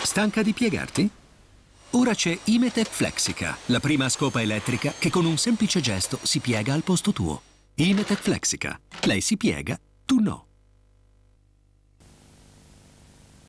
Stanca di piegarti? Ora c'è Imetec Flexica, la prima scopa elettrica che con un semplice gesto si piega al posto tuo. Imetec Flexica. Lei si piega, tu no.